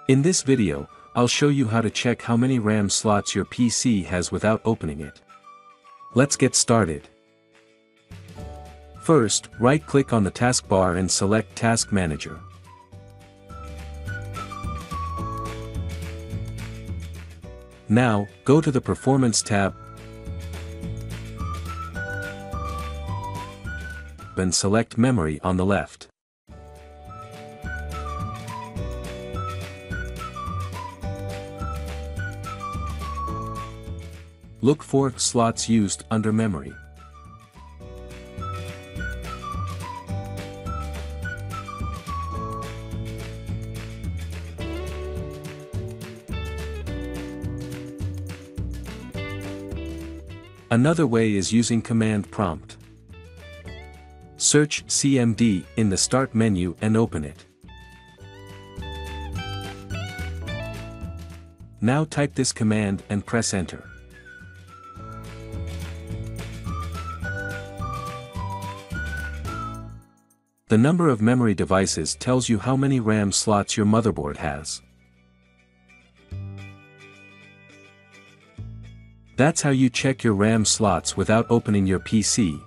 In this video, I'll show you how to check how many RAM slots your PC has without opening it. Let's get started. First, right-click on the taskbar and select Task Manager. Now, go to the Performance tab and select Memory on the left. Look for slots used under Memory. Another way is using Command Prompt. Search CMD in the Start menu and open it. Now type this command and press Enter. The number of memory devices tells you how many RAM slots your motherboard has. That's how you check your RAM slots without opening your PC.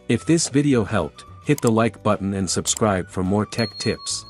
If this video helped, hit the like button and subscribe for more tech tips.